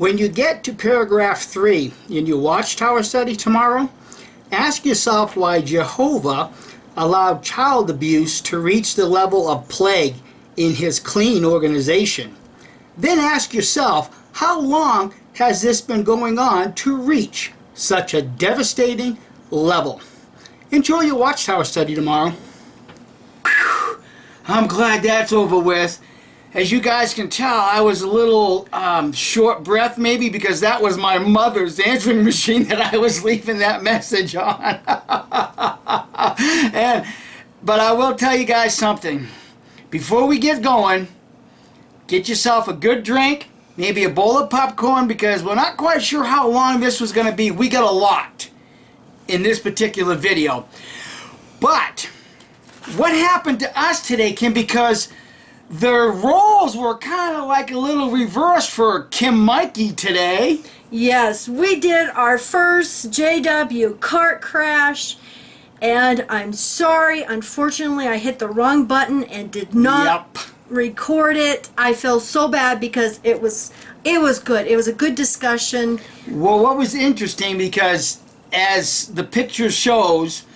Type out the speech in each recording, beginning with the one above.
When you get to paragraph 3 in your Watchtower study tomorrow, ask yourself why Jehovah allowed child abuse to reach the level of plague in his clean organization. Then ask yourself, how long has this been going on to reach such a devastating level? Enjoy your Watchtower study tomorrow. Whew. I'm glad that's over with. As you guys can tell, I was a little short breath maybe because that was my mother's answering machine that I was leaving that message on. But I will tell you guys something. Before we get going, get yourself a good drink, maybe a bowl of popcorn, because we're not quite sure how long this was going to be. We got a lot in this particular video. But what happened to us today, Kim, because the roles were kind of like a little reversed for Kim Mikey today. Yes, we did our first JW cart crash, and I'm sorry, unfortunately I hit the wrong button and did not record it. I feel so bad because it was good. It was a good discussion. Well, what was interesting, because as the picture shows,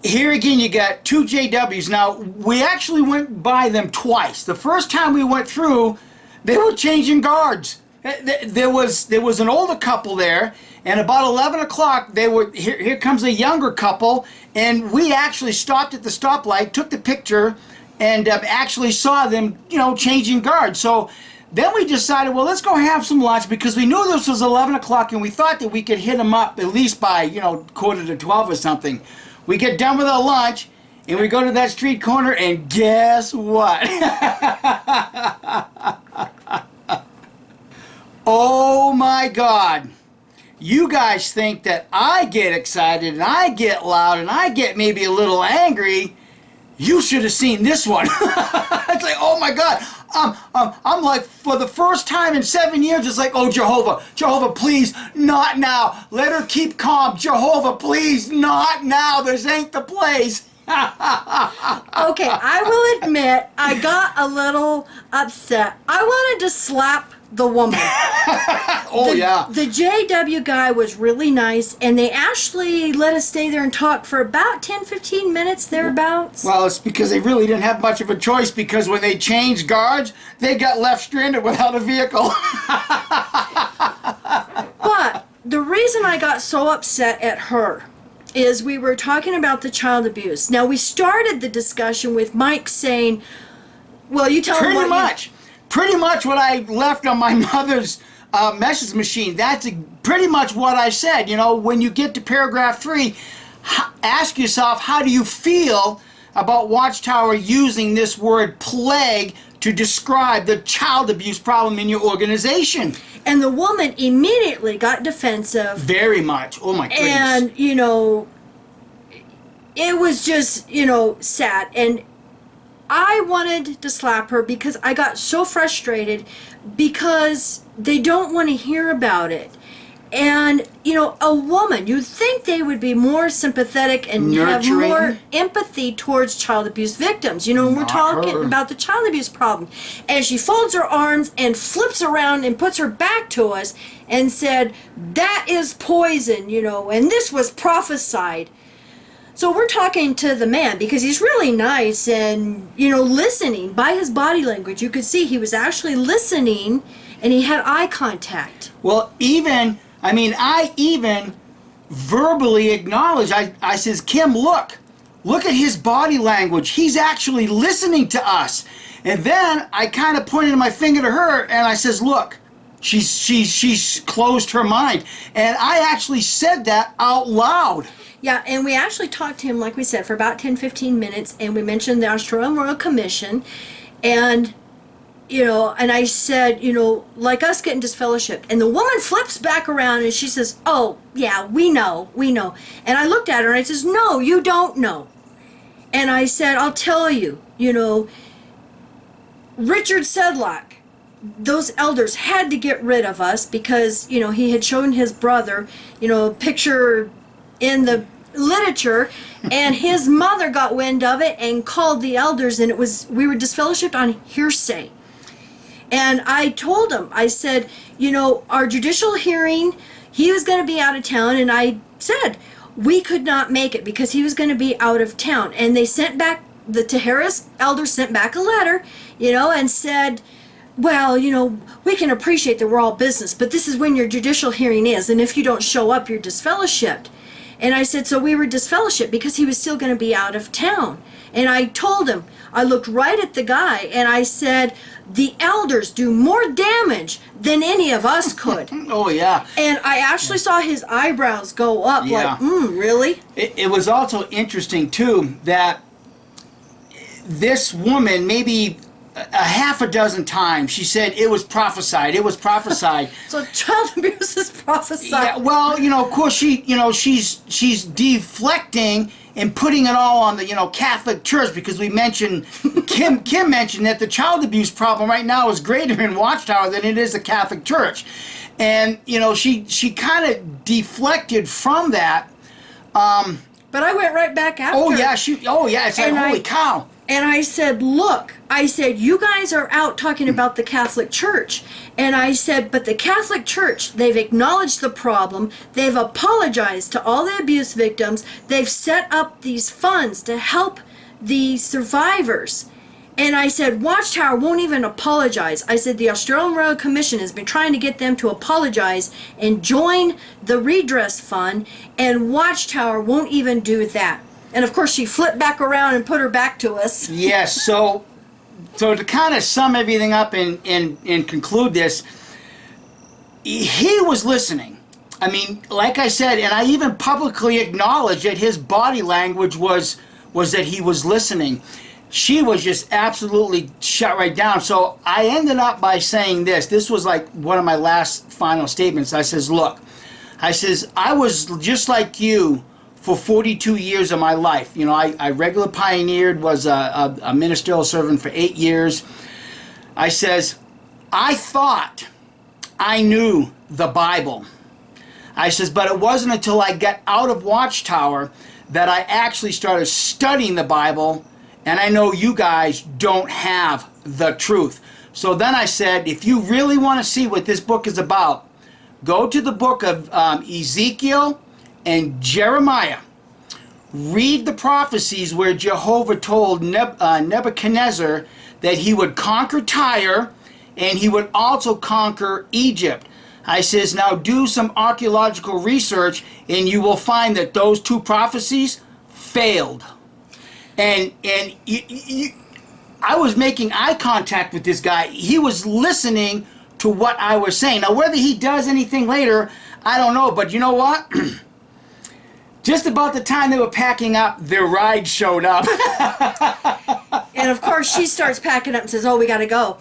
here again you got two JWs. Now, we actually went by them twice. The first time we went through, they were changing guards. There was an older couple there, and about 11 o'clock, they were here comes a younger couple, and we actually stopped at the stoplight, took the picture, and actually saw them, changing guards. So then we decided, well, let's go have some lunch, because we knew this was 11 o'clock, and we thought that we could hit them up at least by, quarter to 12 or something. We get done with our lunch, and we go to that street corner, and guess what? Oh my God. You guys think that I get excited, and I get loud, and I get maybe a little angry. You should have seen this one. It's like, oh my God. I'm like, for the first time in 7 years, it's like, oh, Jehovah, please, not now. Let her keep calm. Jehovah, please, not now. This ain't the place. Okay, I will admit, I got a little upset. I wanted to slap the woman. The JW guy was really nice, and they actually let us stay there and talk for about 10-15 minutes thereabouts. Well, it's because they really didn't have much of a choice, because when they changed guards, they got left stranded without a vehicle. But the reason I got so upset at her is we were talking about the child abuse. Now, we started the discussion with Mike saying, well, you tell him what Pretty much what I left on my mother's message machine. That's pretty much what I said. When you get to paragraph 3, ask yourself, how do you feel about Watchtower using this word plague to describe the child abuse problem in your organization? And the woman immediately got defensive. Very much. Oh my goodness. And, it was just, sad. And I wanted to slap her because I got so frustrated because they don't want to hear about it. And, a woman, you'd think they would be more sympathetic and nurturing, have more empathy towards child abuse victims. We're talking about the child abuse problem. And she folds her arms and flips around and puts her back to us and said, that is poison, and this was prophesied. So we're talking to the man because he's really nice and, listening. By his body language, you could see he was actually listening and he had eye contact. Well, I even verbally acknowledged, I says, Kim, look at his body language. He's actually listening to us. And then I kind of pointed my finger to her and I says, look, she's closed her mind. And I actually said that out loud. Yeah, and we actually talked to him, like we said, for about 10-15 minutes, and we mentioned the Australian Royal Commission, and, and I said, like us getting disfellowshipped, and the woman flips back around and she says, oh, yeah, we know. And I looked at her and I says, no, you don't know. And I said, I'll tell you, Richard Sedlock, those elders had to get rid of us because, he had shown his brother, a picture in the literature, and his mother got wind of it and called the elders, and we were disfellowshipped on hearsay. And I told him, I said, you know, our judicial hearing, he was going to be out of town, and I said we could not make it because he was going to be out of town. And they sent back, the Tejeras elders sent back a letter, you know, and said, well, you know, we can appreciate that we're all business, but this is when your judicial hearing is, and if you don't show up, you're disfellowshipped. And I said, so we were disfellowshipped because he was still going to be out of town. And I told him, I looked right at the guy, and I said, the elders do more damage than any of us could. Oh, yeah. And I actually saw his eyebrows go up, Yeah. like, really? It was also interesting, too, that this woman, maybe a half a dozen times, she said it was prophesied. It was prophesied. So child abuse is prophesied. Yeah, well, you know, of course, she's deflecting and putting it all on the, you know, Catholic Church, because we mentioned, Kim mentioned that the child abuse problem right now is greater in Watchtower than it is the Catholic Church. And, you know, she kind of deflected from that. But I went right back after. Oh, yeah, it's like, holy cow. And I said, look, I said, you guys are out talking about the Catholic Church. And I said, but the Catholic Church, they've acknowledged the problem. They've apologized to all the abuse victims. They've set up these funds to help the survivors. And I said, Watchtower won't even apologize. I said, the Australian Royal Commission has been trying to get them to apologize and join the redress fund, and Watchtower won't even do that. And of course, she flipped back around and put her back to us. Yes, so to kind of sum everything up and conclude this, he was listening. I mean, like I said, and I even publicly acknowledged that his body language was that he was listening. She was just absolutely shut right down. So I ended up by saying this. This was like one of my last final statements. I says, look, I says, I was just like you for 42 years of my life. You know, I regular pioneered, was a ministerial servant for 8 years. I says, I thought I knew the Bible. I says, but it wasn't until I got out of Watchtower that I actually started studying the Bible, and I know you guys don't have the truth. So then I said, if you really want to see what this book is about, go to the book of Ezekiel and Jeremiah. Read the prophecies where Jehovah told Nebuchadnezzar that he would conquer Tyre and he would also conquer Egypt. I says, now do some archaeological research and you will find that those two prophecies failed. And I was making eye contact with this guy. He was listening to what I was saying. Now, whether he does anything later, I don't know. But you know what? Just about the time they were packing up, their ride showed up. And of course, she starts packing up and says, oh, we got to go.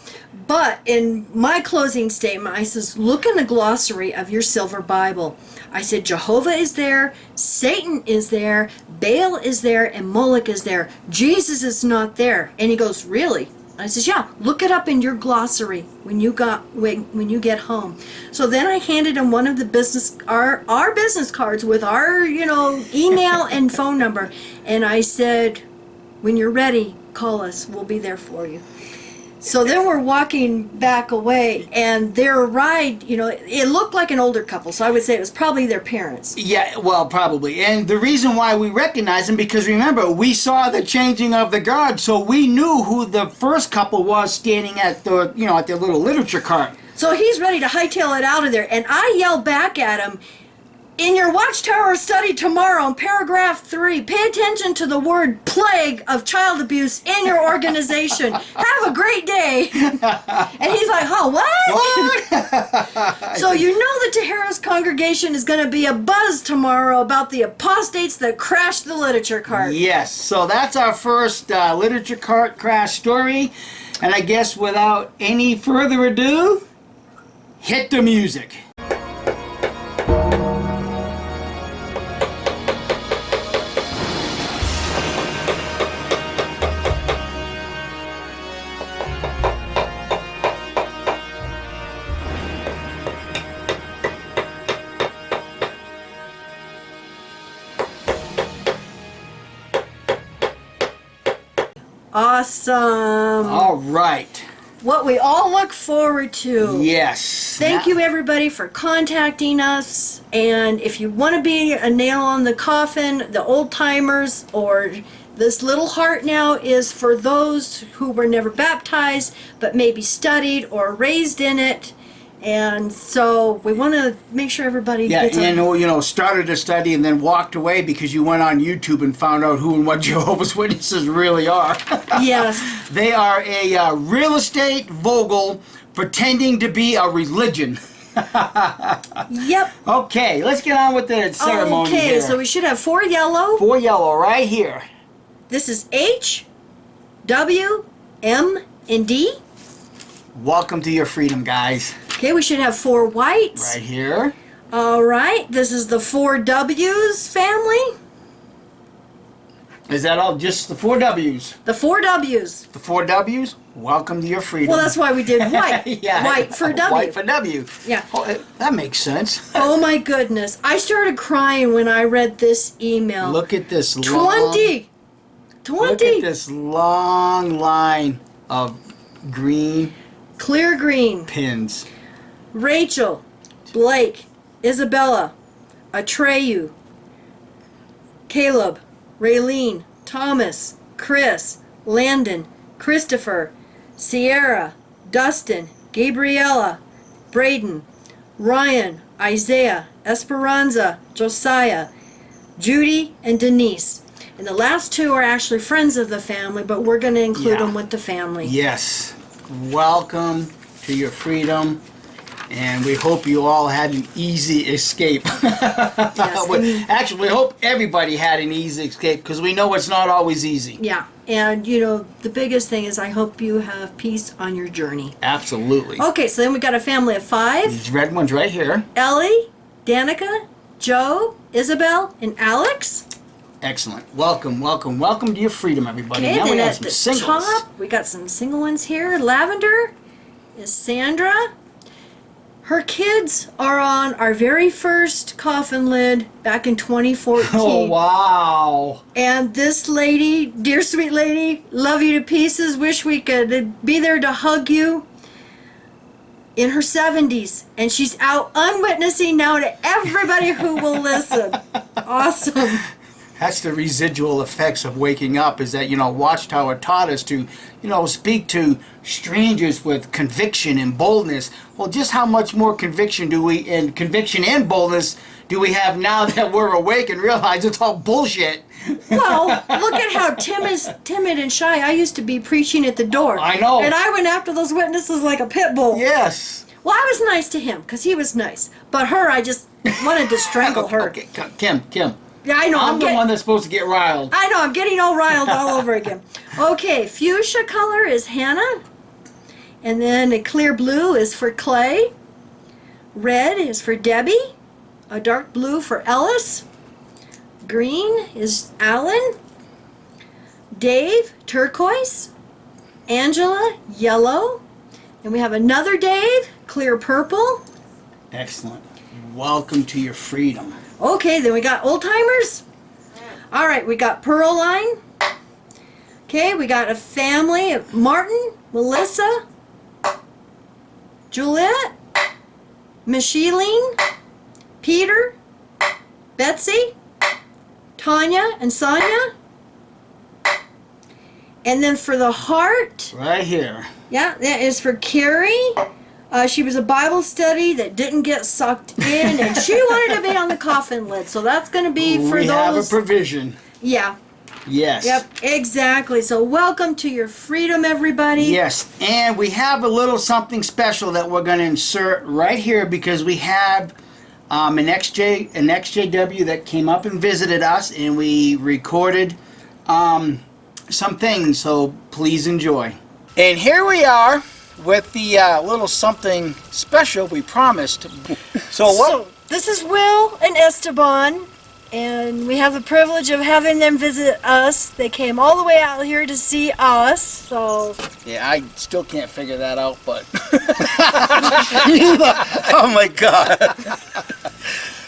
But in my closing statement, I says, look in the glossary of your silver Bible. I said, Jehovah is there, Satan is there, Baal is there, and Moloch is there. Jesus is not there. And he goes, really? I says, yeah, look it up in your glossary when you get home. So then I handed him one of the our business cards with our, email and phone number. And I said, when you're ready, call us. We'll be there for you. So then we're walking back away, and their ride, it looked like an older couple, so I would say it was probably their parents. Yeah, well, probably. And the reason why we recognized them, because remember, we saw the changing of the guard, so we knew who the first couple was standing at the, at their little literature cart. So he's ready to hightail it out of there, and I yell back at him, in your Watchtower study tomorrow, in paragraph 3, pay attention to the word plague of child abuse in your organization. Have a great day. And he's like, oh, what? So you know the Tejeras congregation is going to be a buzz tomorrow about the apostates that crashed the literature cart. Yes, so that's our first literature cart crash story. And I guess without any further ado, hit the music. Awesome. All right. what we all look forward to. Yes. Thank you, everybody, for contacting us. And if you want to be a nail on the coffin, the old timers, or this little heart now is for those who were never baptized, but maybe studied or raised in it. And so we want to make sure everybody gets and started a study and then walked away because you went on YouTube and found out who and what Jehovah's Witnesses really are. Yes. They are a real estate mogul pretending to be a religion. Yep. Okay, let's get on with the ceremony Okay, here. so we should have 4 yellow. 4 yellow right here. This is H, W, M, and D. Welcome to your freedom, guys. Okay, we should have 4 whites. Right here. All right, this is the 4 W's family. Is that all? Just the 4 W's? The 4 W's. The 4 W's? Welcome to your freedom. Well, that's why we did white. Yeah. White for W. White for W. Yeah. Oh, that makes sense. Oh my goodness. I started crying when I read this email. Look at this 20. Look at this long line of green Clear green. pins. Rachel, Blake, Isabella, Atreyu, Caleb, Raylene, Thomas, Chris, Landon, Christopher, Sierra, Dustin, Gabriella, Braden, Ryan, Isaiah, Esperanza, Josiah, Judy, and Denise. And the last 2 are actually friends of the family, but we're going to include them with the family. Yes. Welcome to your freedom. And we hope you all had an easy escape. Yes, Actually, we hope everybody had an easy escape because we know it's not always easy. yeah, and the biggest thing is I hope you have peace on your journey. Absolutely. Okay, so then we got a family of 5. These red ones right here. Ellie, Danica, Joe, Isabel, and Alex. Excellent. Welcome, welcome, welcome to your freedom, everybody. Okay, now then we have at some the singles. top, we got some single ones here. Lavender is Sandra. Her kids are on our very first coffin lid back in 2014. Oh, wow. And this lady, dear sweet lady, love you to pieces, wish we could be there to hug you. In her 70s, and she's out unwitnessing now to everybody who will listen. Awesome. That's the residual effects of waking up, is that, Watchtower taught us to, speak to strangers with conviction and boldness. Well, just how much more conviction and boldness do we have now that we're awake and realize it's all bullshit? Well, look at how timid and shy I used to be preaching at the door. I know. And I went after those witnesses like a pit bull. Yes. Well, I was nice to him because he was nice. But her, I just wanted to strangle her. Okay, Kim. Yeah, I know. I'm the one that's supposed to get riled. I know, I'm getting all riled all over again. Okay, fuchsia color is Hannah. And then a clear blue is for Clay. Red is for Debbie. A dark blue for Ellis. Green is Alan. Dave, turquoise. Angela, yellow. And we have another Dave, clear purple. Excellent. Welcome to your freedom. Okay, then we got old timers. All right, we got Pearline. Okay, we got a family of Martin, Melissa, Juliet, Micheline, Peter, Betsy, Tanya, and Sonia. And then for the heart, Right here. yeah, that is for Carrie. She was a Bible study that didn't get sucked in, and she wanted to be on the coffin lid. So that's going to be for we those. have a provision. Yeah. Yes. Yep. Exactly. So welcome to your freedom, everybody. Yes, and we have a little something special that we're going to insert right here because we have an XJW that came up and visited us, and we recorded some things. So please enjoy. And here we are with the little something special we promised. So this is Will and Esteban, and we have the privilege of having them visit us. They came all the way out here to see us. So Yeah, I still can't figure that out, but oh my God.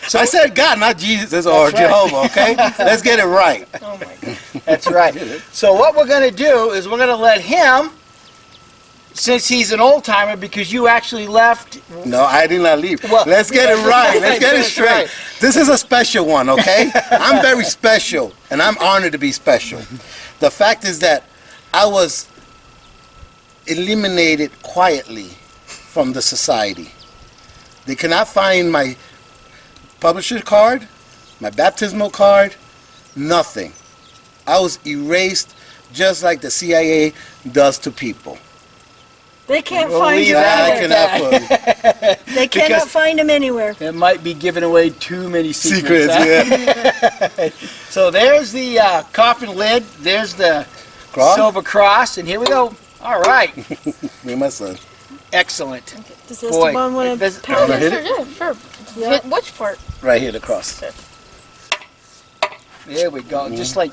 So I said God, not Jesus or That's right. Jehovah, okay? Let's get it right. oh my God. That's right. So what we're going to do is we're going to let him since he's an old timer, because you actually left. No, I did not leave. Well, Let's get it right. Let's get it that's straight. right. This is a special one, okay? I'm very special, and I'm honored to be special. The fact is that I was eliminated quietly from the society. They cannot find my publisher card, my baptismal card, nothing. I was erased just like the CIA does to people. They can't We'll find leave you that I anywhere. cannot find They cannot Because- find him anywhere. It might be giving away too many secrets. secrets. huh? Yeah. So there's the coffin lid. There's the Cross? silver cross, and here we go. All right, Me and my son. excellent. Does Boy, Esteban want to this- pound Wanna it? hit it? Yeah, sure. Yeah. Hit which part? Right here, the cross. There we go. Just like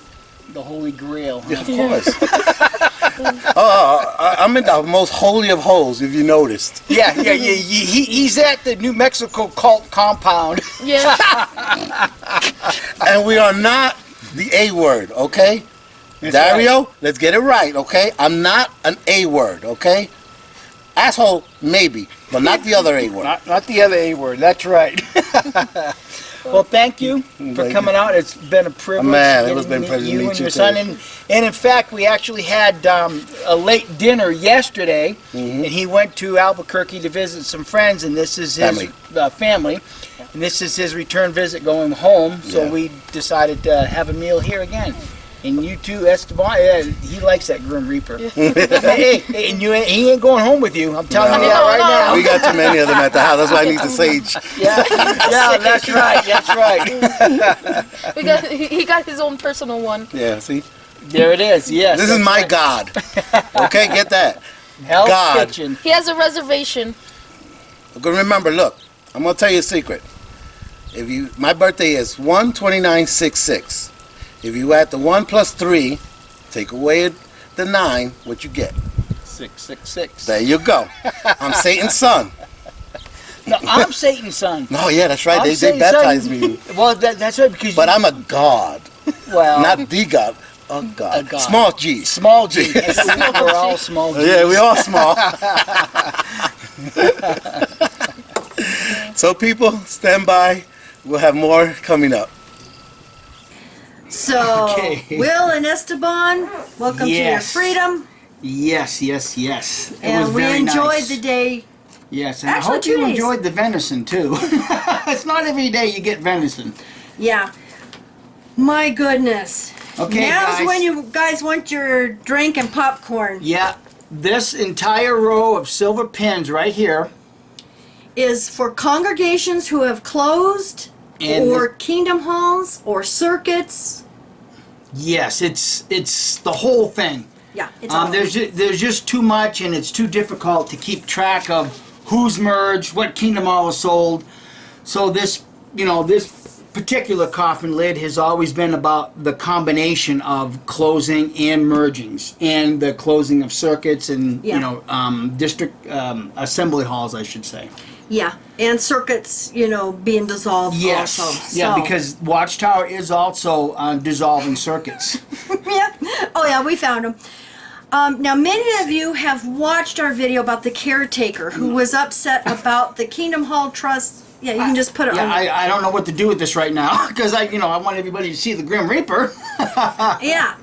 the Holy Grail. Huh? Yeah, of course. I'm in the most holy of holes, if you noticed. Yeah. He's at the New Mexico cult compound. Yeah. And we are not the A word, okay? That's Dario, let's get it right, okay? I'm not an A word, okay? Asshole, maybe, but not the other A word. Not the other A word. That's right. Well, thank you for Thank coming out. It's been a privilege. Man, it getting was been to a privilege to you meet and you your too. son. And in fact, we actually had a late dinner yesterday, and he went to Albuquerque to visit some friends. And this is his family, and this is his return visit going home. So Yeah. we decided to have a meal here again. And you too, Esteban, he likes that Grim Reaper. hey, and he ain't going home with you. I'm telling you that No, right no. now. We got too many of them at the house. That's why I need the sage. Yeah, that's right. That's right. He got his own personal one. Yeah, see? There it is. Yes. This is that's my right. God. Okay, get that. Hell's God. Kitchen. He has a reservation. Remember, look, I'm going to tell you a secret. My birthday is 1/29/66. If you add the 1 plus 3, take away the 9, what you get? 666. There you go. I'm Satan's son. No, I'm Satan's son. No, yeah, that's right. I'm They Satan's baptized son. me. Well, that's right because. But I'm a God. well, Not the God. A God. A God. Small G. small G. We're all small G. Yeah, we all small. So people, stand by. We'll have more coming up. So, Okay. Will and Esteban, welcome Yes. to your freedom. Yes. It was And we very enjoyed nice. the day. Yes, and Actually, I hope 2 you days. enjoyed the venison too. It's not every day you get venison. Yeah. My goodness. Okay, Now's guys. when you guys want your drink and popcorn. Yeah, this entire row of silver pins right here. Is for congregations who have closed, And or kingdom halls, or circuits. Yes, it's the whole thing. Yeah, it's all. There's just too much, and it's too difficult to keep track of who's merged, what kingdom all is sold. So this particular coffin lid has always been about the combination of closing and mergings, and the closing of circuits and Yeah. district assembly halls, I should say. Yeah, and circuits, being dissolved Yes, also. yeah, So- because Watchtower is also dissolving circuits. yeah. Oh yeah, we found them. Now, many of you have watched our video about the caretaker who was upset about the Kingdom Hall Trust. Yeah, you can just put it Yeah, on. I don't know what to do with this right now because I want everybody to see the Grim Reaper. Yeah.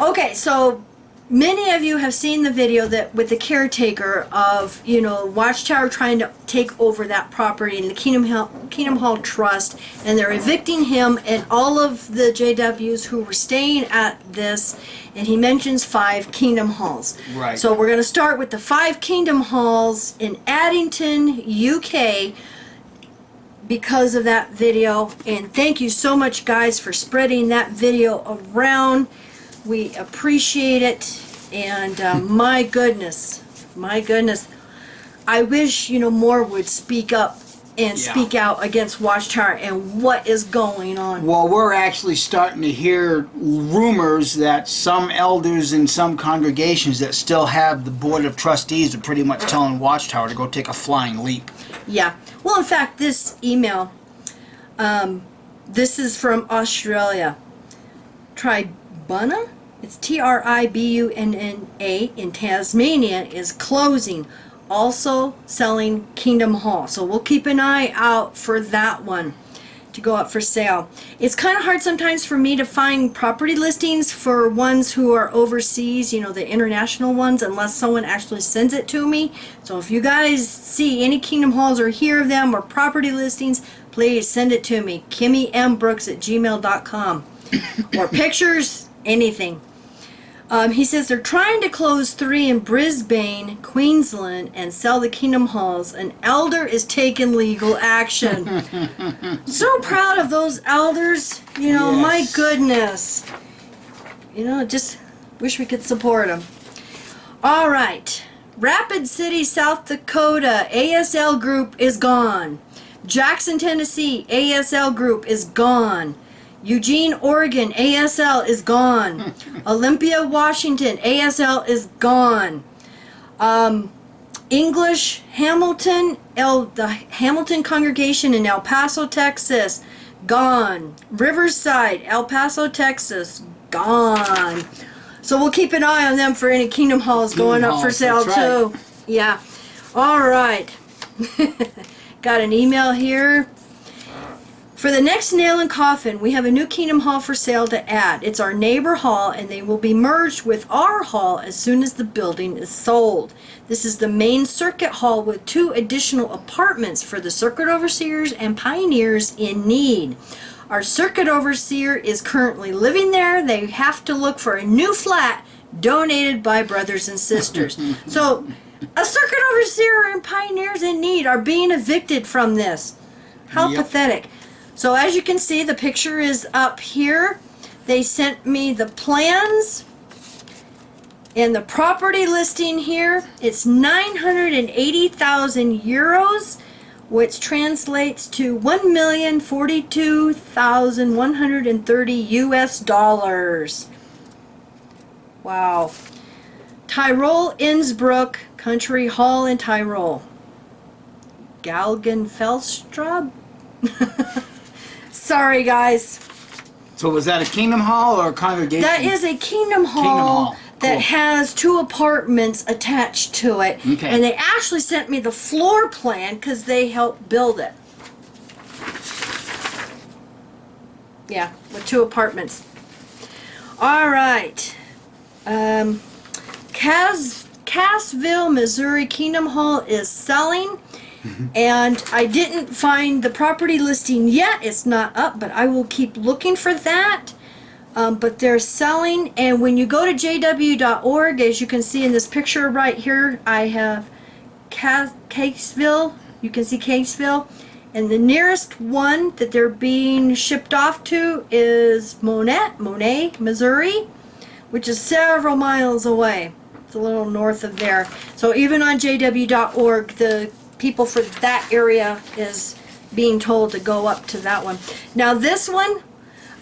Okay, so many of you have seen the video that with the caretaker of Watchtower trying to take over that property in the Kingdom Hall Trust, and they're evicting him and all of the JWs who were staying at this. And he mentions 5 Kingdom Halls. Right. So we're going to start with the 5 Kingdom Halls in Addington, UK, because of that video. And thank you so much, guys, for spreading that video around. We appreciate it. And my goodness, I wish more would speak up and Yeah. speak out against Watchtower and what is going on. Well, we're actually starting to hear rumors that some elders in some congregations that still have the board of trustees are pretty much telling Watchtower to go take a flying leap. Yeah. Well, in fact, this email, this is from Australia. Tribuna it's Tribunna in Tasmania, is closing, also selling Kingdom Hall. So we'll keep an eye out for that one to go up for sale. It's kind of hard sometimes for me to find property listings for ones who are overseas, you know, the international ones, unless someone actually sends it to me. So if you guys see any Kingdom Halls or hear of them or property listings, please send it to me, KimmyMBrooks@gmail.com, or pictures, anything. He says they're trying to close 3 in Brisbane, Queensland, and sell the Kingdom Halls. An elder is taking legal action. So proud of those elders. You know, my Yes. goodness. You know, just wish we could support them. All right. Rapid City, South Dakota, ASL Group is gone. Jackson, Tennessee, ASL Group is gone. Eugene, Oregon, ASL is gone. Olympia, Washington, ASL is gone. English, Hamilton, the Hamilton congregation in El Paso, Texas, gone. Riverside, El Paso, Texas, gone. So we'll keep an eye on them for any Kingdom Halls going up for sale too. Yeah. All right. Got an email here. For the next nail and coffin, we have a new Kingdom Hall for sale to add. It's our neighbor hall, and they will be merged with our hall as soon as the building is sold. This is the main circuit hall with 2 additional apartments for the circuit overseers and pioneers in need. Our circuit overseer is currently living there. They have to look for a new flat donated by brothers and sisters. So, a circuit overseer and pioneers in need are being evicted from this. How pathetic. So as you can see, the picture is up here. They sent me the plans and the property listing here. It's 980,000 euros, which translates to 1,042,130 US dollars. Wow. Tyrol Innsbruck Country Hall in Tyrol. Galgenfeldstraße? Sorry, guys. So was that a Kingdom Hall or a congregation? That is a Kingdom Hall that has 2 apartments attached to it. Okay. And they actually sent me the floor plan because they helped build it. Yeah, with 2 apartments. All right. Cassville, Missouri Kingdom Hall is selling. And I didn't find the property listing yet. It's not up, but I will keep looking for that. But they're selling, and when you go to jw.org, as you can see in this picture right here, I have Caseville. You can see Caseville. And the nearest one that they're being shipped off to is Monet, Missouri, which is several miles away. It's a little north of there. So even on jw.org, the people for that area is being told to go up to that one. Now this one,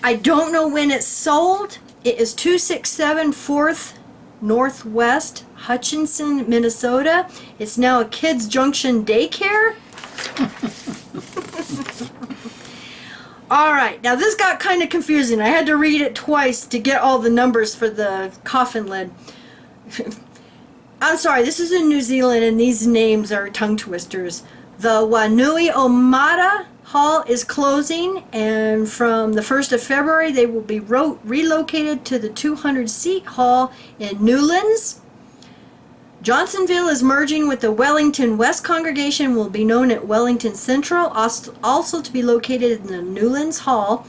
I don't know when it's sold. It is 267 4th Northwest, Hutchinson, Minnesota. It's now a Kids Junction daycare. All right, now this got kind of confusing. I had to read it twice to get all the numbers for the coffin lid. I'm sorry, this is in New Zealand and these names are tongue twisters. The Wanui Omata Hall is closing, and from the 1st of February they will be relocated to the 200-seat hall in Newlands. Johnsonville is merging with the Wellington West congregation, will be known at Wellington Central, also to be located in the Newlands Hall.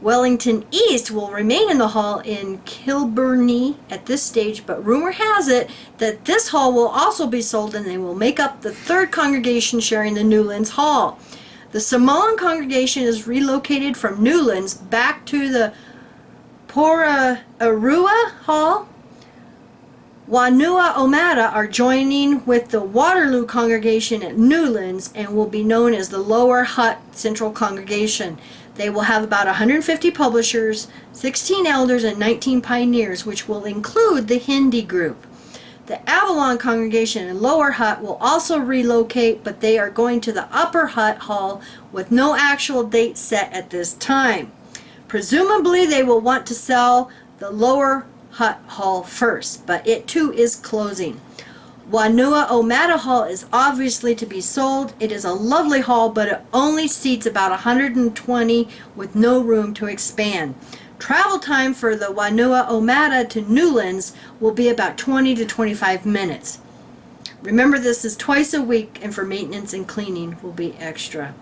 Wellington East will remain in the hall in Kilburnie at this stage, but rumor has it that this hall will also be sold and they will make up the 3rd congregation sharing the Newlands Hall. The Samoan congregation is relocated from Newlands back to the Porirua Hall. Wanua Omata are joining with the Waterloo congregation at Newlands and will be known as the Lower Hutt Central Congregation. They will have about 150 publishers, 16 elders, and 19 pioneers, which will include the Hindi group. The Avalon congregation in Lower Hutt will also relocate, but they are going to the Upper Hutt Hall with no actual date set at this time. Presumably they will want to sell the Lower Hut Hall first, but it too is closing. Wanua Omata Hall is obviously to be sold. It is a lovely hall, but it only seats about 120 with no room to expand. Travel time for the Wanua Omata to Newlands will be about 20 to 25 minutes. Remember, this is twice a week, and for maintenance and cleaning will be extra.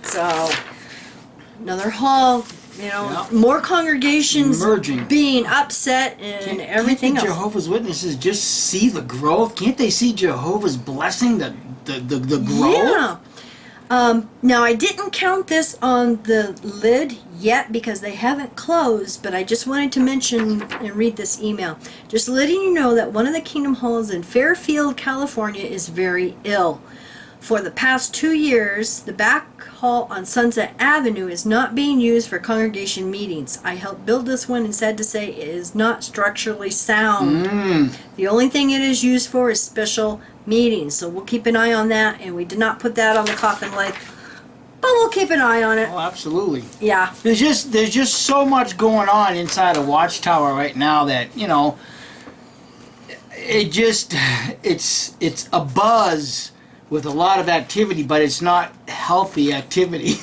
So, another hall, more congregations Merging. being upset and everything can't the else. Jehovah's Witnesses just see the growth? Can't they see Jehovah's blessing the growth? Yeah. Now, I didn't count this on the lid yet because they haven't closed, but I just wanted to mention and read this email. Just letting you know that one of the Kingdom Halls in Fairfield, California is very ill. For the past 2 years, the back hall on Sunset Avenue is not being used for congregation meetings. I helped build this one, and sad to say it is not structurally sound. The only thing it is used for is special meetings, so we'll keep an eye on that, and we did not put that on the Coffin Lake, but we'll keep an eye on it. Oh, absolutely. Yeah. There's just so much going on inside a Watchtower right now that it's a buzz with a lot of activity, but it's not healthy activity.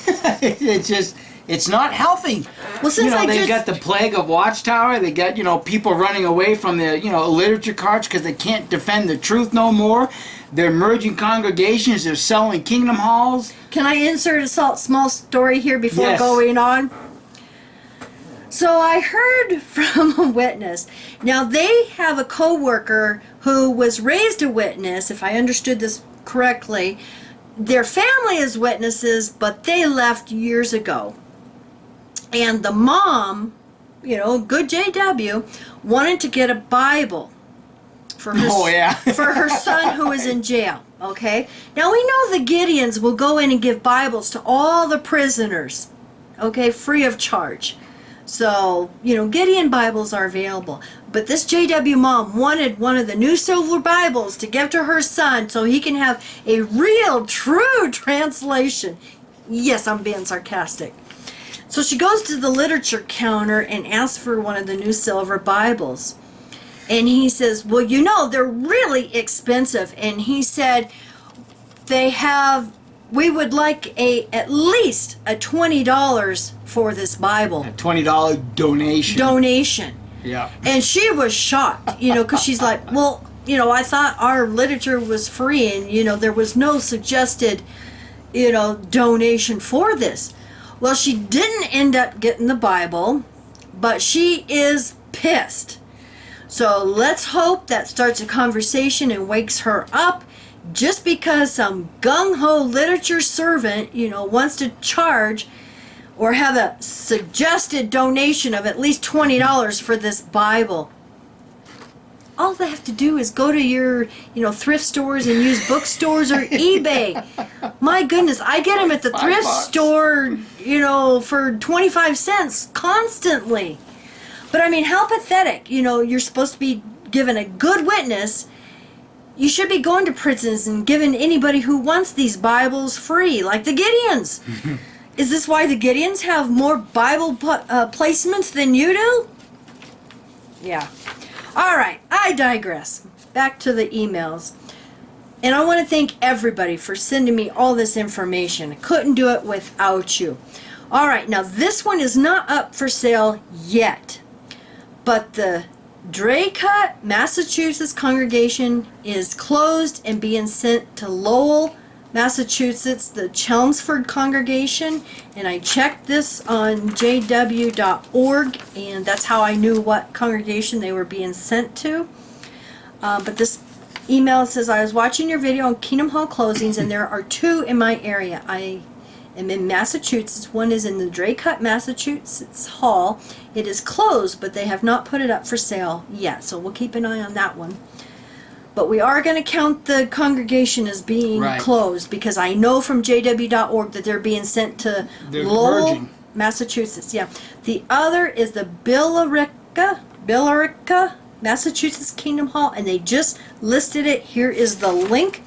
It's not healthy. Well, since They got the plague of Watchtower. They got people running away from the literature carts because they can't defend the truth no more. They're merging congregations. They're selling kingdom halls. Can I insert a small story here before Yes. going on? So I heard from a witness. Now, they have a co-worker who was raised a witness, if I understood this correctly. Their family is witnesses, but they left years ago. And the mom, good JW, wanted to get a Bible for her, for her son who is in jail. Okay? Now, we know the Gideons will go in and give Bibles to all the prisoners, okay, free of charge. So, Gideon Bibles are available. But this JW mom wanted one of the new silver Bibles to give to her son so he can have a real, true translation. Yes, I'm being sarcastic. So she goes to the literature counter and asks for one of the new silver Bibles. And he says, well, they're really expensive. And he said, we would like at least a $20 for this Bible. A $20 donation. Yeah. And she was shocked, because she's like, well, I thought our literature was free and, there was no suggested, donation for this. Well, she didn't end up getting the Bible, but she is pissed. So let's hope that starts a conversation and wakes her up. Just because some gung-ho literature servant, wants to charge or have a suggested donation of at least $20 for this Bible. All they have to do is go to your, thrift stores and use bookstores or eBay. My goodness, I get them at the thrift store, for 25 cents constantly. But I mean, how pathetic. You're supposed to be given a good witness. You should be going to prisons and giving anybody who wants these Bibles free, like the Gideons. Is this why the Gideons have more Bible placements than you do? Yeah. All right, I digress. Back to the emails. And I want to thank everybody for sending me all this information. I couldn't do it without you. All right, now this one is not up for sale yet. But the Draycott, Massachusetts congregation is closed and being sent to Lowell, Massachusetts, the Chelmsford congregation. And I checked this on jw.org, and that's how I knew what congregation they were being sent to. But this email says, I was watching your video on Kingdom Hall closings, and there are 2 in my area. I am in Massachusetts. One is in the Draycott, Massachusetts Hall. It is closed, but they have not put it up for sale yet, so we'll keep an eye on that one. But we are going to count the congregation as being closed, because I know from jw.org that they're being sent to Lowell, Massachusetts. Yeah. The other is the Billerica, Massachusetts Kingdom Hall, and they just listed it. Here is the link.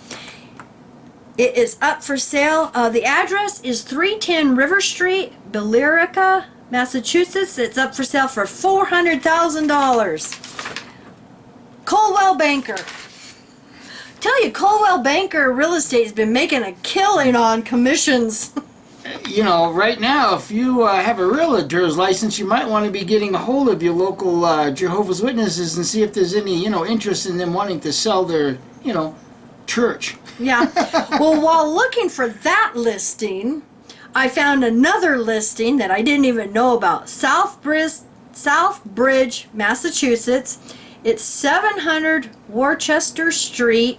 It is up for sale. The address is 310 River Street, Billerica, Massachusetts. It's up for sale for $400,000. Coldwell Banker. Tell you, Coldwell Banker Real Estate's been making a killing on commissions. You know, right now, if you have a realtor's license, you might want to be getting a hold of your local Jehovah's Witnesses and see if there's any, interest in them wanting to sell their, church. Yeah. Well, while looking for that listing, I found another listing that I didn't even know about. Southbridge, Massachusetts. It's 700 Worcester Street.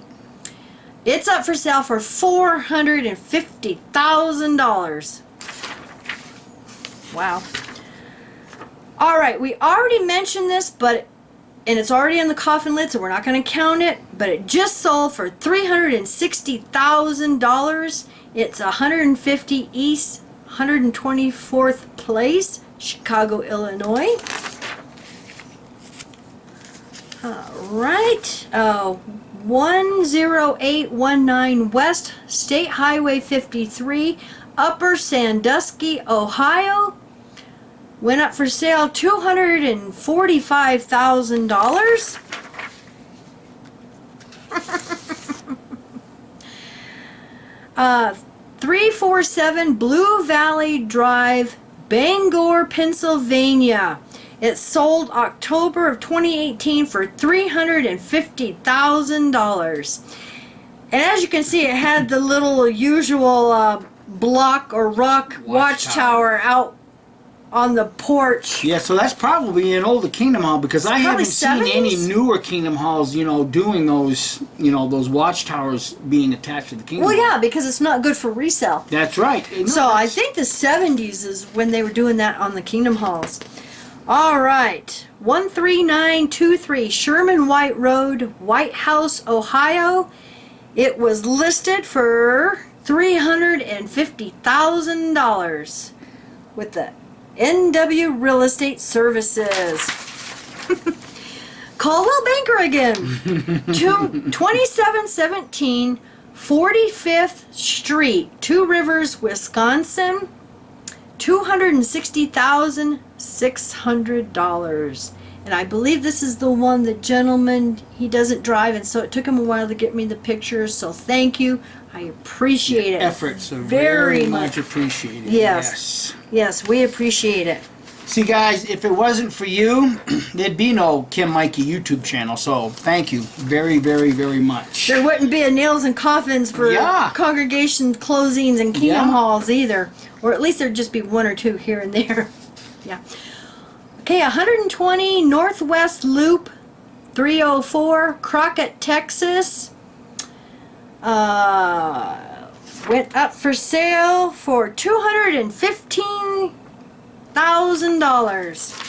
It's up for sale for $450,000. Wow. All right, we already mentioned this, and it's already in the coffin lid, so we're not going to count it, but it just sold for $360,000. It's 150 East 124th Place, Chicago, Illinois. All right. 10819 West State Highway 53, Upper Sandusky, Ohio. Went up for sale $245,000. 347 Blue Valley Drive, Bangor, Pennsylvania. It sold October of 2018 for $350,000. And as you can see, it had the little usual block or rock watchtower out on the porch. Yeah, so that's probably an older Kingdom Hall, because I haven't seen 70s? any newer Kingdom Halls, doing those, those watchtowers being attached to the Kingdom Well, Hall. yeah, because it's not good for resale. That's right. No, So I that's- think the 70s is when they were doing that on the Kingdom Halls. All right, 13923 Sherman White Road, White House, Ohio. It was listed for $350,000 with the NW Real Estate Services. Coldwell Banker again. 2717 45th Street, Two Rivers, Wisconsin. $260,600. And I believe this is the one, the gentleman, he doesn't drive, and so it took him a while to get me the pictures, so thank you. I appreciate it. efforts are very much appreciated. Yes. Yes, we appreciate it. See, guys, if it wasn't for you, there'd be no Kim Mikey YouTube channel. So thank you very, very, very much. There wouldn't be a Nails and Coffins for Yeah. congregation closings and Kingdom Yeah. Halls either. Or at least there'd just be one or two here and there. Yeah. Okay, 120 Northwest Loop, 304, Crockett, Texas. Went up for sale for $215,000.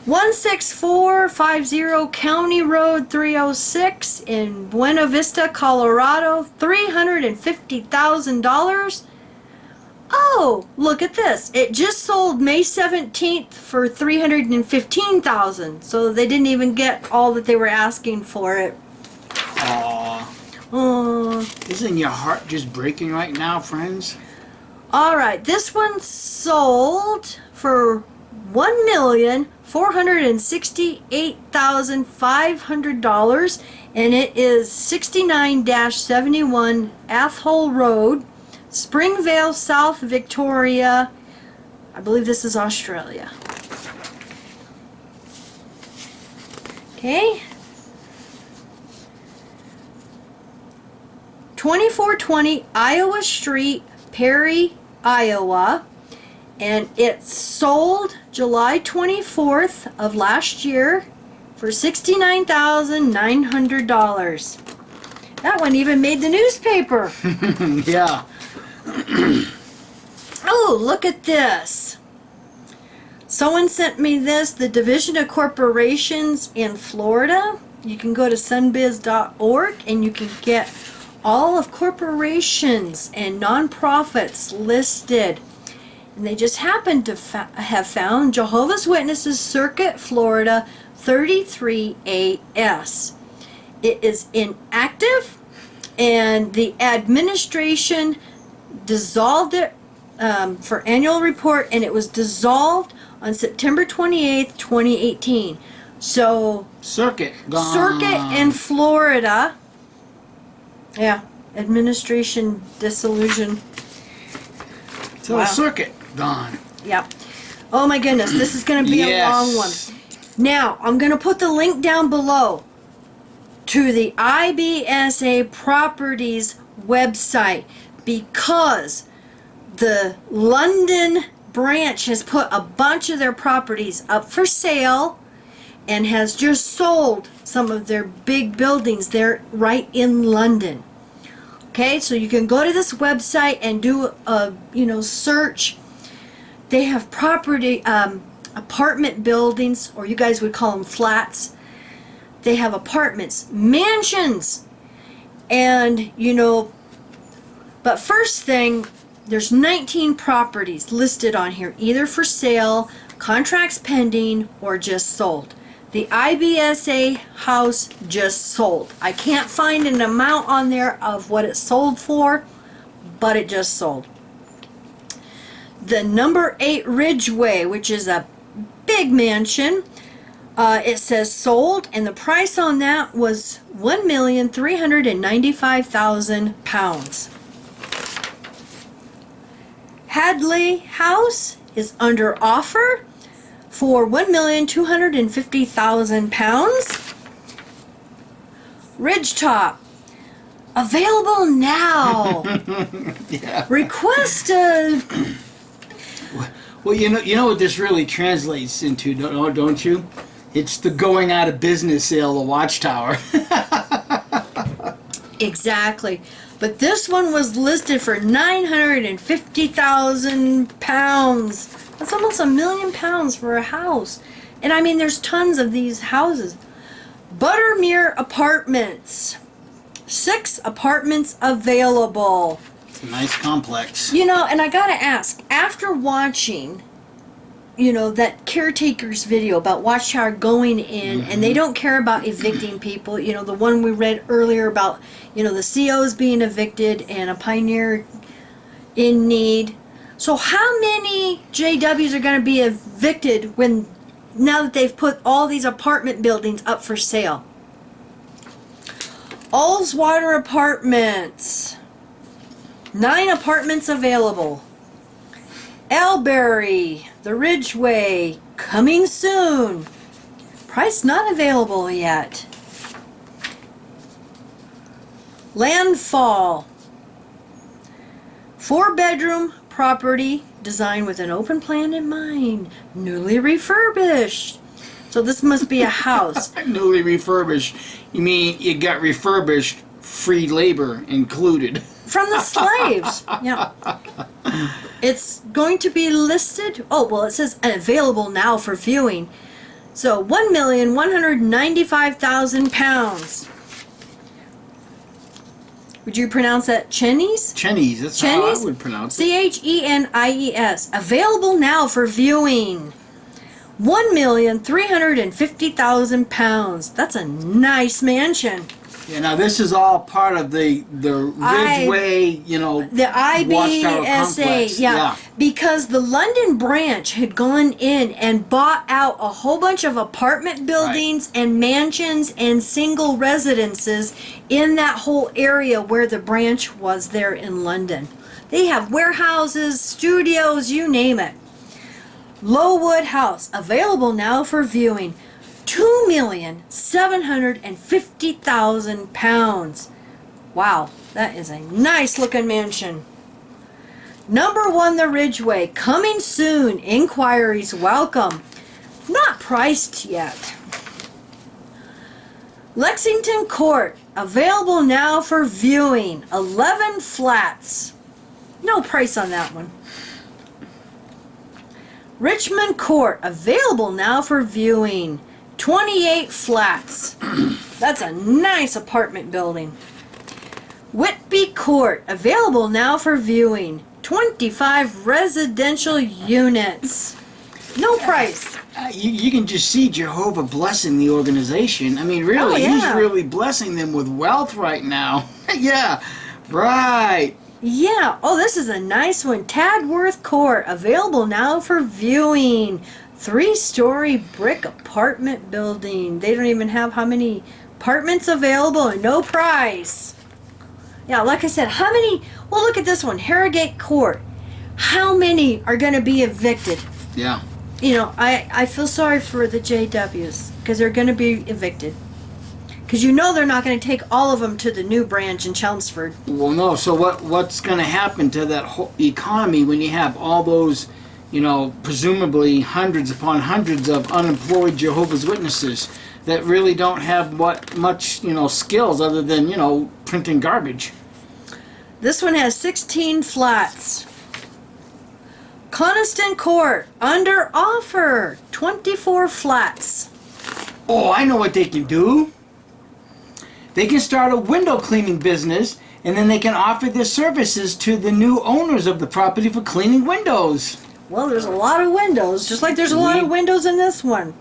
16450 County Road 306 in Buena Vista, Colorado, $350,000. Oh, look at this. It just sold May 17th for $315,000. So they didn't even get all that they were asking for it. Aw, isn't your heart just breaking right now, friends? All right, this one sold for $1,468,500, and it is 69-71 Athol Road, Springvale, South Victoria. I believe this is Australia. Okay. 2420 Iowa Street, Perry, Iowa, and it sold July 24th of last year for $69,900. That one even made the newspaper. Yeah. Oh, look at this. Someone sent me this, the Division of Corporations in Florida. You can go to sunbiz.org and you can get all of corporations and nonprofits listed. And they just happened to have found Jehovah's Witnesses Circuit, Florida 33AS. It is inactive, and the administration dissolved it for annual report, and it was dissolved on September 28th, 2018. So, Circuit gone. Circuit in Florida. Yeah, administration dissolution. So Wow. circuit gone. Yep. Oh my goodness, this is going to be a long one. Now, I'm going to put the link down below to the IBSA Properties website because the London branch has put a bunch of their properties up for sale and has just sold some of their big buildings there right in London. Okay, so you can go to this website and do a search. They have property apartment buildings, or you guys would call them flats. They have apartments, mansions, and but first thing, there's 19 properties listed on here, either for sale, contracts pending, or just sold. The IBSA house just sold. I can't find an amount on there of what it sold for, but it just sold. The number 8 Ridgeway, which is a big mansion, it says sold, and the price on that was £1,395,000. Hadley House is under offer for £1,250,000. Ridgetop, available now. Yeah. Request a... Well, you know what this really translates into, don't you? It's the going out of business sale of Watchtower. Exactly. But this one was listed for £950,000. That's almost £1 million for a house. And I mean, there's tons of these houses. Buttermere Apartments. 6 apartments available. It's a nice complex. And I gotta ask, after watching, that caretaker's video about Watchtower going in, and they don't care about evicting people, the one we read earlier about, the COs being evicted and a pioneer in need. So how many JWs are going to be evicted now that they've put all these apartment buildings up for sale? Allswater Apartments. 9 apartments available. Elberry, the Ridgeway, coming soon. Price not available yet. Landfall. 4-bedroom property designed with an open plan in mind. Newly refurbished. So this must be a house. Newly refurbished. You mean you got refurbished, free labor included? From the slaves. Yeah. It's going to be listed. Oh, well, it says available now for viewing. So £1,195,000. Would you pronounce that Chennies? Chennies, that's how I would pronounce it. CHENIES. Available now for viewing. £1,350,000. That's a nice mansion. Yeah, now this is all part of the Ridgeway, the Watchtower IBSA, complex. yeah, because the London branch had gone in and bought out a whole bunch of apartment buildings and mansions and single residences in that whole area where the branch was there in London. They have warehouses, studios, you name it. Lowood House, available now for viewing. £2,750,000. Wow, that is a nice looking mansion. Number 1, the Ridgeway, coming soon. Inquiries welcome. Not priced yet. Lexington Court, available now for viewing. 11 flats. No price on that one. Richmond Court, available now for viewing. 28 flats. That's a nice apartment building. Whitby Court, available now for viewing. 25 residential units. No price. You can just see Jehovah blessing the organization. I mean, really, Oh, yeah. He's really blessing them with wealth right now. Yeah, right. Yeah. Oh, this is a nice one. Tadworth Court, available now for viewing. 3-story brick apartment building. They don't even have how many apartments available and no price. Yeah, like I said, how many? Well, look at this one, Harrogate Court. How many are going to be evicted? Yeah. You know, I feel sorry for the JWs because they're going to be evicted. Because you know they're not going to take all of them to the new branch in Chelmsford. Well, no. So what's going to happen to that whole economy when you have all those, presumably hundreds upon hundreds of unemployed Jehovah's Witnesses that really don't have much skills other than printing garbage? This one has 16 flats. Coniston Court, under offer, 24 flats. Oh, I know what they can do. They can start a window cleaning business, and then they can offer their services to the new owners of the property for cleaning windows. Well, there's a lot of windows, just like there's a lot of windows in this one.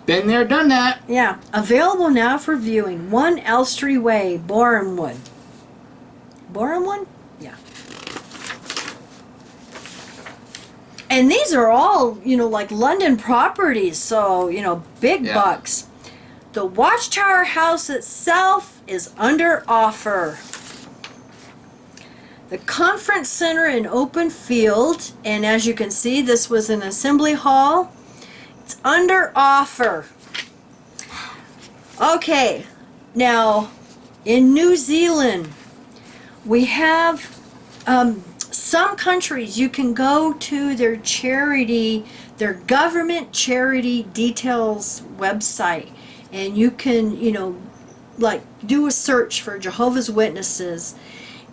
Been there, done that. Yeah, available now for viewing. 1 Elstree Way, Bournemouth. Bournemouth? Yeah. And these are all, like London properties, so, big bucks. The Watchtower House itself is under offer. The Conference Center in open field, and as you can see, this was an assembly hall. It's under offer. Okay, now in New Zealand, we have some countries you can go to their government charity details website, and you can, do a search for Jehovah's Witnesses,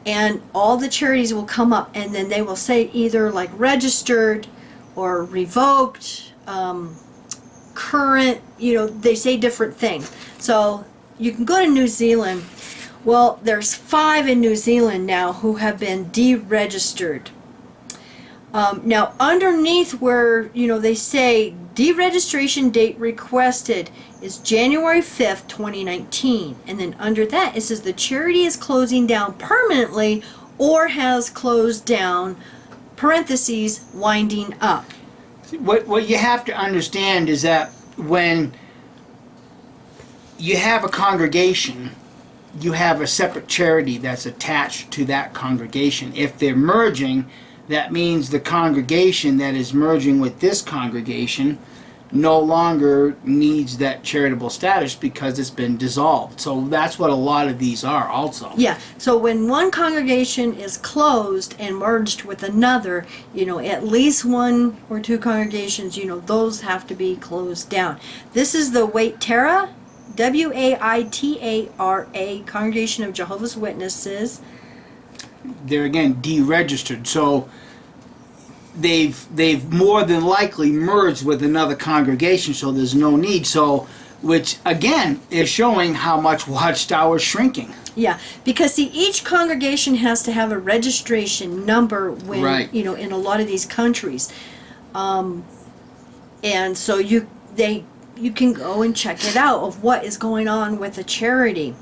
and all the charities will come up, and then they will say either like registered or revoked, current, they say different things. So you can go to New Zealand. Well, there's 5 in New Zealand now who have been deregistered. Now, underneath where, they say deregistration date requested is January 5th, 2019. And then under that, it says the charity is closing down permanently or has closed down, parentheses, winding up. What you have to understand is that when you have a congregation, you have a separate charity that's attached to that congregation. If they're merging, that means the congregation that is merging with this congregation no longer needs that charitable status because it's been dissolved. So that's what a lot of these are also. Yeah, so when one congregation is closed and merged with another, at least 1 or 2 congregations, those have to be closed down. This is the Waitara, Waitara, Congregation of Jehovah's Witnesses. They're again deregistered, so they've more than likely merged with another congregation, so there's no need. So, which again is showing how much Watchtower is shrinking. Yeah, because see, each congregation has to have a registration number when in a lot of these countries, and so you can go and check it out of what is going on with a charity.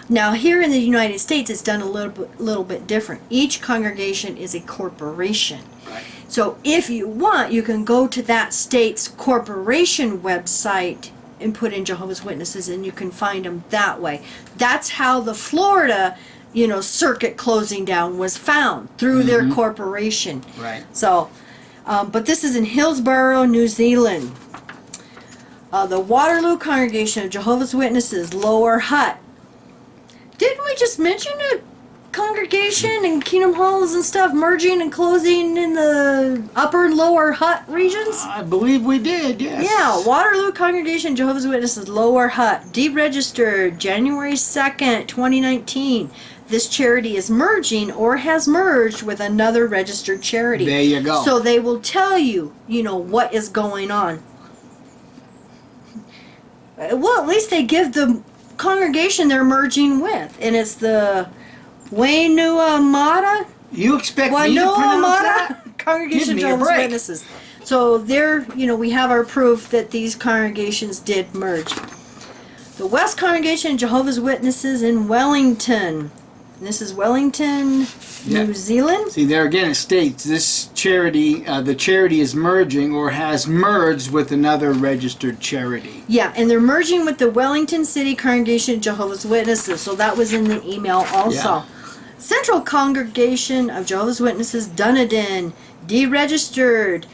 Now, here in the United States, it's done a little bit different. Each congregation is a corporation. Right. So if you want, you can go to that state's corporation website and put in Jehovah's Witnesses, and you can find them that way. That's how the Florida, circuit closing down was found, through their corporation. Right. So, but this is in Hillsborough, New Zealand. The Waterloo Congregation of Jehovah's Witnesses, Lower Hutt. Didn't we just mention a congregation and Kingdom Halls and stuff merging and closing in the Upper and Lower Hutt regions? I believe we did, yes. Yeah, Waterloo Congregation, Jehovah's Witnesses, Lower Hutt, deregistered January 2nd, 2019. This charity is merging or has merged with another registered charity. There you go. So they will tell you, what is going on. Well, at least they give the congregation they're merging with, and it's the Wainua Mata. You expect me to pronounce that? Congregation of Give me a Jehovah's break. Witnesses. So there, we have our proof that these congregations did merge. The West Congregation of Jehovah's Witnesses in Wellington. This is Wellington, Yeah. New Zealand. See, there again it states this charity, the charity is merging or has merged with another registered charity. Yeah, and they're merging with the Wellington City Congregation of Jehovah's Witnesses. So that was in the email also. Yeah. Central Congregation of Jehovah's Witnesses, Dunedin, deregistered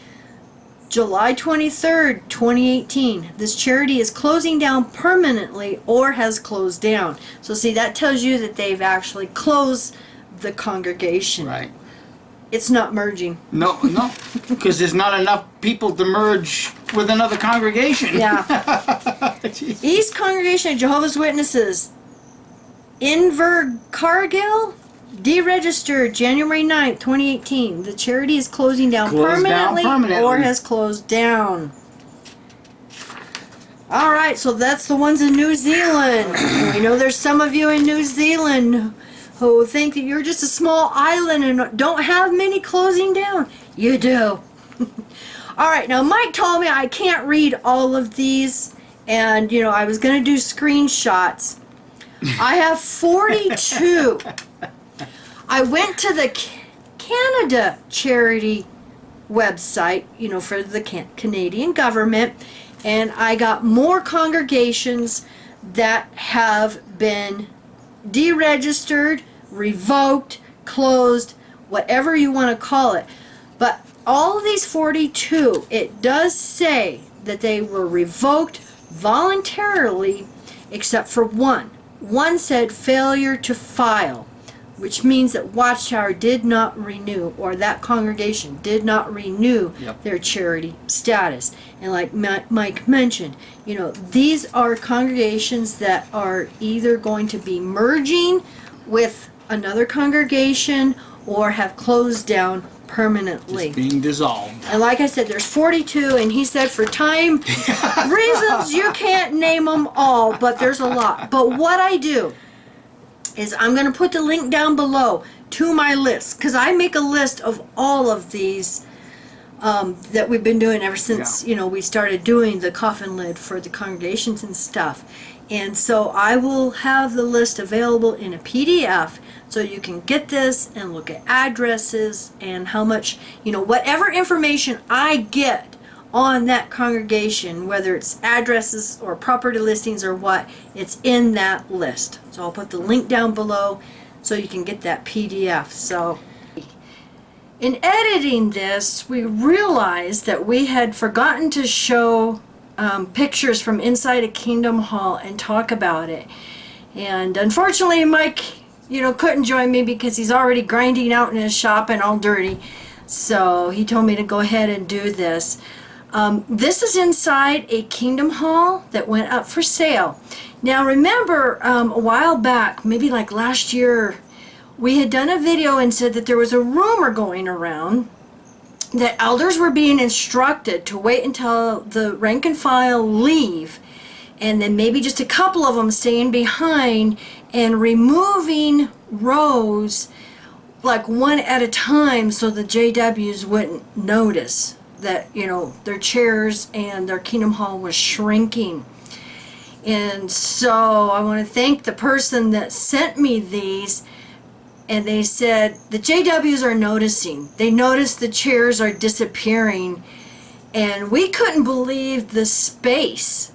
July 23rd, 2018. This charity is closing down permanently or has closed down. So see, that tells you that they've actually closed the congregation. Right. It's not merging. No, because there's not enough people to merge with another congregation. Yeah. Jeez. East Congregation of Jehovah's Witnesses, Invercargill, deregistered January 9th, 2018. The charity is closing down, Closed down permanently or has closed down. All right, so that's the ones in New Zealand. We know there's some of you in New Zealand who think that you're just a small island and don't have many closing down. You do. All right, now Mike told me I can't read all of these, and you know I was going to do screenshots. I have 42. I went to the Canada charity website, you know, for the Canadian government, and I got more congregations that have been deregistered, revoked, closed, whatever you want to call it. But all of these 42, it does say that they were revoked voluntarily, except for one. One said failure to file, which means that Watchtower did not renew, or that congregation did not renew their charity status. And like Mike mentioned, you know, these are congregations that are either going to be merging with another congregation or have closed down permanently. Just being dissolved. And like I said, there's 42, and he said for time reasons you can't name them all, but there's a lot. But what I do is I'm going to put the link down below to my list, because I make a list of all of these that we've been doing ever since, you know, we started doing the coffin lid for the congregations and stuff. And so I will have the list available in a PDF, so you can get this and look at addresses and how much, you know, whatever information I get on that congregation, whether it's addresses or property listings or what, it's in that list. So I'll put the link down below so you can get that PDF. So in editing this, we realized that we had forgotten to show pictures from inside a Kingdom Hall and talk about it. And unfortunately, Mike, you know, couldn't join me because he's already grinding out in his shop and all dirty. So he told me to go ahead and do this. This is inside a Kingdom Hall that went up for sale. Now remember, a while back, maybe like last year, we had done a video and said that there was a rumor going around that elders were being instructed to wait until the rank and file leave, and then maybe just a couple of them staying behind and removing rows like one at a time so the JWs wouldn't notice that, you know, their chairs and their Kingdom Hall was shrinking. And so I want to thank the person that sent me these, and they said the JWs are noticing. They noticed the chairs are disappearing, and we couldn't believe the space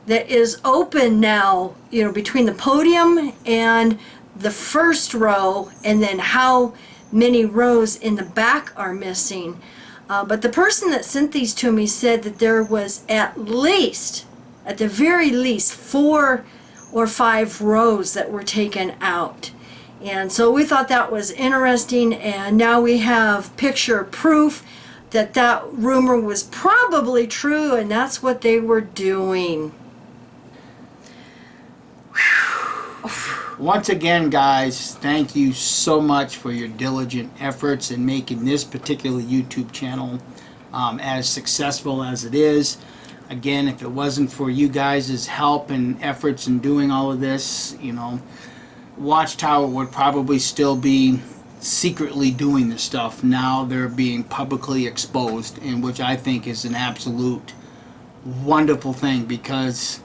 that is open now, you know, between the podium and the first row, and then how many rows in the back are missing. But the person that sent these to me said that there was at the very least 4 or 5 rows that were taken out. And so we thought that was interesting, and now we have picture proof that that rumor was probably true, and that's what they were doing. Once again, guys, thank you so much for your diligent efforts in making this particular YouTube channel as successful as it is. Again, if it wasn't for you guys' help and efforts in doing all of this, you know, Watchtower would probably still be secretly doing this stuff. Now they're being publicly exposed, and which I think is an absolute wonderful thing, because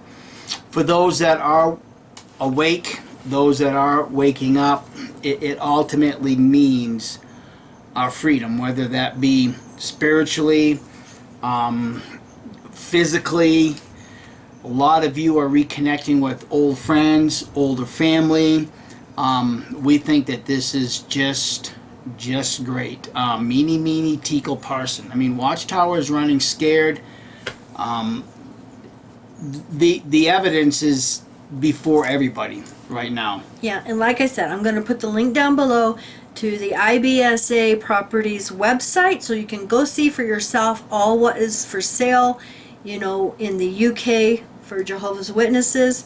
for those that are awake, those that are waking up, it ultimately means our freedom, whether that be spiritually, physically. A lot of you are reconnecting with old friends, older family. We think that this is just great. Meeny Teakle Parson. I mean, Watchtower is running scared. The evidence is before everybody right now. Yeah, and like I said, I'm going to put the link down below to the IBSA Properties website so you can go see for yourself all what is for sale, you know, in the UK for Jehovah's Witnesses.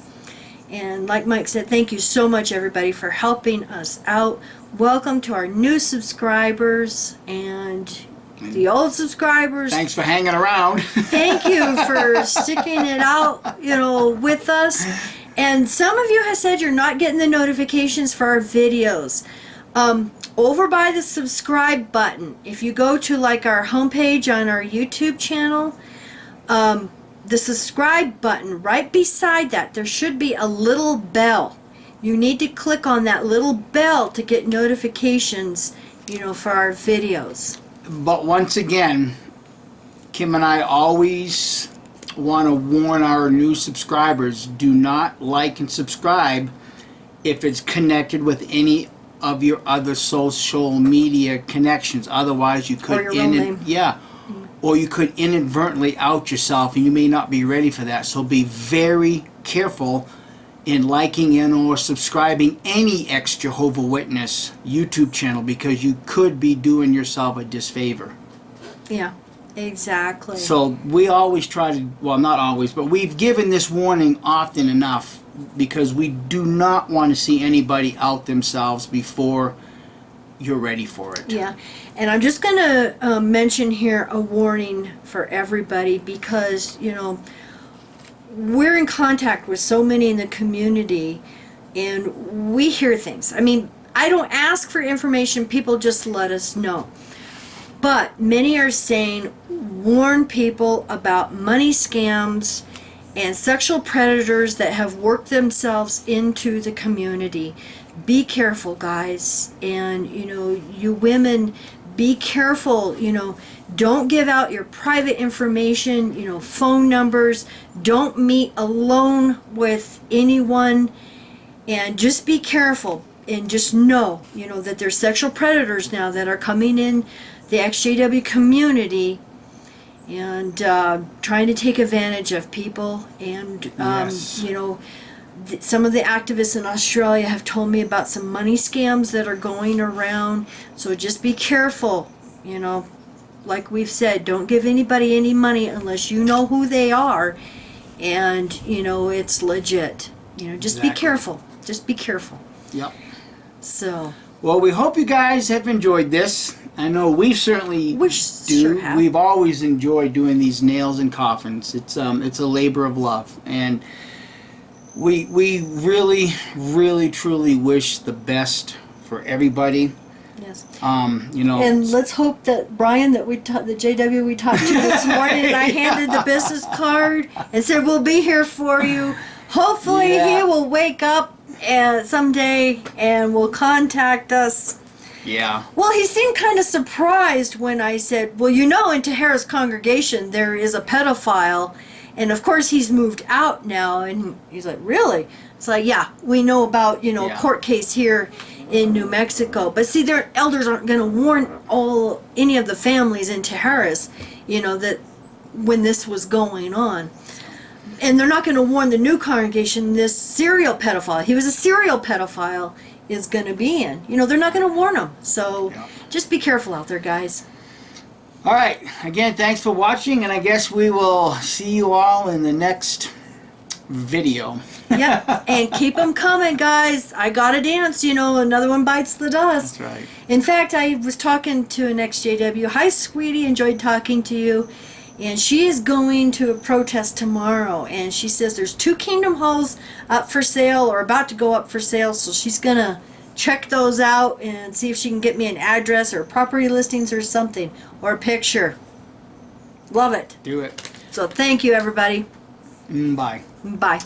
And like Mike said, thank you so much, everybody, for helping us out. Welcome to our new subscribers and the old subscribers. Thanks for hanging around. Thank you for sticking it out, you know, with us. And some of you have said you're not getting the notifications for our videos. Over by the subscribe button, if you go to like our homepage on our YouTube channel, the subscribe button, right beside that, there should be a little bell. You need to click on that little bell to get notifications, you know, for our videos. But once again, Kim and I always want to warn our new subscribers, do not like and subscribe if it's connected with any of your other social media connections. Otherwise, you could Or your real name. or you could inadvertently out yourself, and you may not be ready for that. So be very careful in liking and or subscribing any ex-Jehovah Witness YouTube channel, because you could be doing yourself a disfavor. Yeah, exactly. So we always try to, well, not always, but we've given this warning often enough, because we do not want to see anybody out themselves before you're ready for it. Yeah, and I'm just going to mention here a warning for everybody, because, you know, we're in contact with so many in the community, and we hear things. I mean, I don't ask for information, people just let us know. But many are saying, warn people about money scams and sexual predators that have worked themselves into the community. Be careful, guys. And, you know, you women, be careful. You know, don't give out your private information, you know, phone numbers. Don't meet alone with anyone. And just be careful. And just know, you know, that there's sexual predators now that are coming in the XJW community and trying to take advantage of people. And, Yes. you know, some of the activists in Australia have told me about some money scams that are going around. So just be careful, you know. Like we've said, don't give anybody any money unless you know who they are and, you know, it's legit. You know, just Exactly. be careful. Just be careful. Yep. So, Well, we hope you guys have enjoyed this. I know we certainly we do. sure have. We've always enjoyed doing these nails and coffins. It's a labor of love, and we really truly wish the best for everybody. Yes. You know, And let's hope that Brian, that the JW we talked to this morning, and I handed the business card and said we'll be here for you. Hopefully Yeah. he will wake up someday and will contact us. yeah, Well, he seemed kind of surprised when I said, well, you know, in Tahara's congregation there is a pedophile, and of course he's moved out now. And he's like, really? It's like, yeah, we know about, you know, Yeah. a court case here in New Mexico. But see, their elders aren't going to warn any of the families in Tahara's, you know, that when this was going on. And they're not going to warn the new congregation this serial pedophile. He was a serial pedophile is going to be in. You know, they're not going to warn them. So Yeah. just be careful out there, guys. All right. Again, thanks for watching, and I guess we will see you all in the next video. Yep. And keep them coming, guys. I got to dance. You know, another one bites the dust. That's right. In fact, I was talking to an ex-JW. Hi, sweetie. Enjoyed talking to you. And she is going to a protest tomorrow. And she says there's 2 Kingdom Halls up for sale or about to go up for sale. So she's going to check those out and see if she can get me an address or property listings or something. Or a picture. Love it. Do it. So thank you, everybody. Bye. Bye.